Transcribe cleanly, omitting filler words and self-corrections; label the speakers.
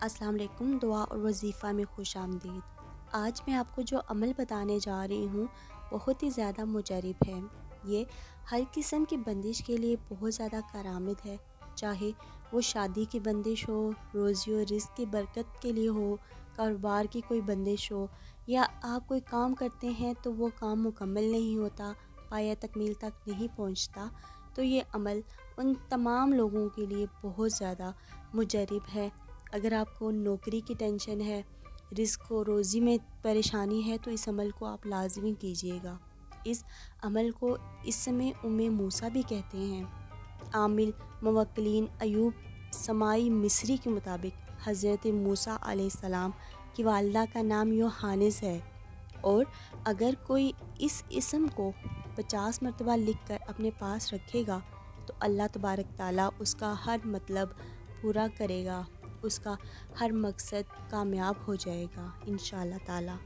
Speaker 1: अस्सलाम वालेकुम। दुआ और वज़ीफ़ा में खुश आमदीद। आज मैं आपको जो अमल बताने जा रही हूँ बहुत ही ज़्यादा मुजरिब है। ये हर किस्म की बंदिश के लिए बहुत ज़्यादा करामत है, चाहे वो शादी की बंदिश हो, रोज़ी और रिज़्क़ की बरकत के लिए हो, कारोबार की कोई बंदिश हो, या आप कोई काम करते हैं तो वो काम मुकम्मल नहीं होता, पाया तकमील तक नहीं पहुँचता, तो ये अमल उन तमाम लोगों के लिए बहुत ज़्यादा मुजरिब है। अगर आपको नौकरी की टेंशन है, रिस्क और रोज़ी में परेशानी है, तो इस अमल को आप लाज़मी कीजिएगा। इस अमल को इस समय उम्मे मूसा भी कहते हैं। आमिल मुवक्किलीन अयूब समाई मिस्री के मुताबिक हज़रत मूसा अलैहिस्सलाम की वालिदा का नाम योहानिस है, और अगर कोई इस इसम को 50 मरतबा लिख कर अपने पास रखेगा तो अल्लाह तबारक ताला उसका हर मतलब पूरा करेगा, उसका हर मकसद कामयाब हो जाएगा इंशाअल्लाह ताला।